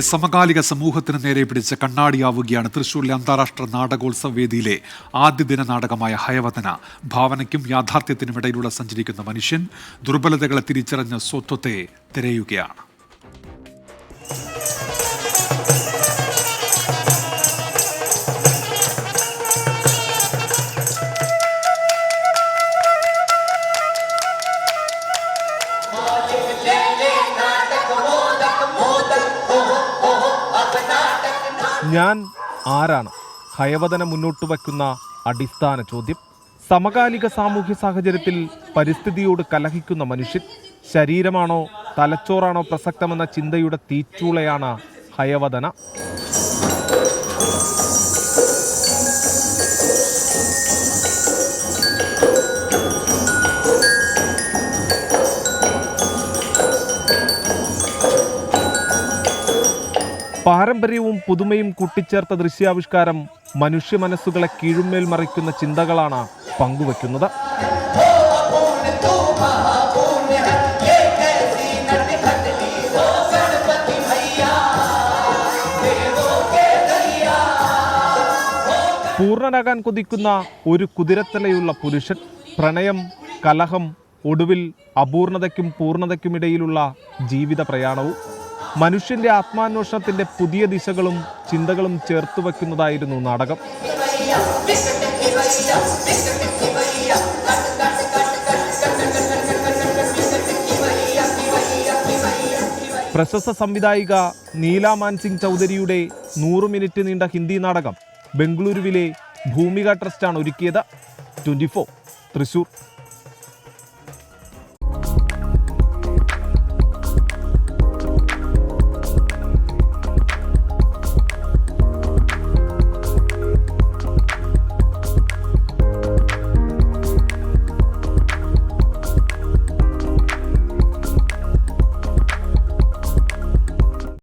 സമകാലിക സമൂഹത്തിന് നേരെ പിടിച്ച കണ്ണാടിയാവുകയാണ് തൃശൂരിലെ അന്താരാഷ്ട്ര നാടകോത്സവ വേദിയിലെ ആദ്യ ദിന നാടകമായ ഹയവദന. ഭാവനയ്ക്കും യാഥാർത്ഥ്യത്തിനും ഇടയിലൂടെ സഞ്ചരിക്കുന്ന മനുഷ്യൻ ദുർബലതകളെ തിരിച്ചറിഞ്ഞ സ്വത്വത്തെ തിരയുകയാണ്. ഞാൻ ആരാണ്? ഹയവദന മുന്നോട്ട് വയ്ക്കുന്ന അടിസ്ഥാന ചോദ്യം. സമകാലിക സാമൂഹ്യ സാഹചര്യത്തിൽ പരിസ്ഥിതിയോട് കലഹിക്കുന്ന മനുഷ്യൻ. ശരീരമാണോ തലച്ചോറാണോ പ്രസക്തമെന്ന ചിന്തയുടെ തീച്ചൂളയാണ് ഹയവദന. പാരമ്പര്യവും പുതുമയും കൂട്ടിച്ചേർത്ത ദൃശ്യാവിഷ്കാരം മനുഷ്യ മനസ്സുകളെ കീഴുമേൽ മറിക്കുന്ന ചിന്തകളാണ് പങ്കുവയ്ക്കുന്നത്. പൂർണ്ണനാകാൻ കൊതിക്കുന്ന ഒരു കുതിരത്തലയുള്ള പുരുഷൻ. പ്രണയം, കലഹം, ഒടുവിൽ അപൂർണതയ്ക്കും പൂർണ്ണതയ്ക്കുമിടയിലുള്ള ജീവിത പ്രയാണവും. മനുഷ്യന്റെ ആത്മാന്വേഷണത്തിന്റെ പുതിയ ദിശകളും ചിന്തകളും ചേർത്ത് വയ്ക്കുന്നതായിരുന്നു നാടകം. പ്രശസ്ത സംവിധായിക നീല മാൻസിംഗ് ചൗധരിയുടെ 100 മിനിറ്റ് നീണ്ട ഹിന്ദി നാടകം ബംഗളൂരുവിലെ ഭൂമിക ട്രസ്റ്റാണ് ഒരുക്കിയത്. 24 തൃശൂർ.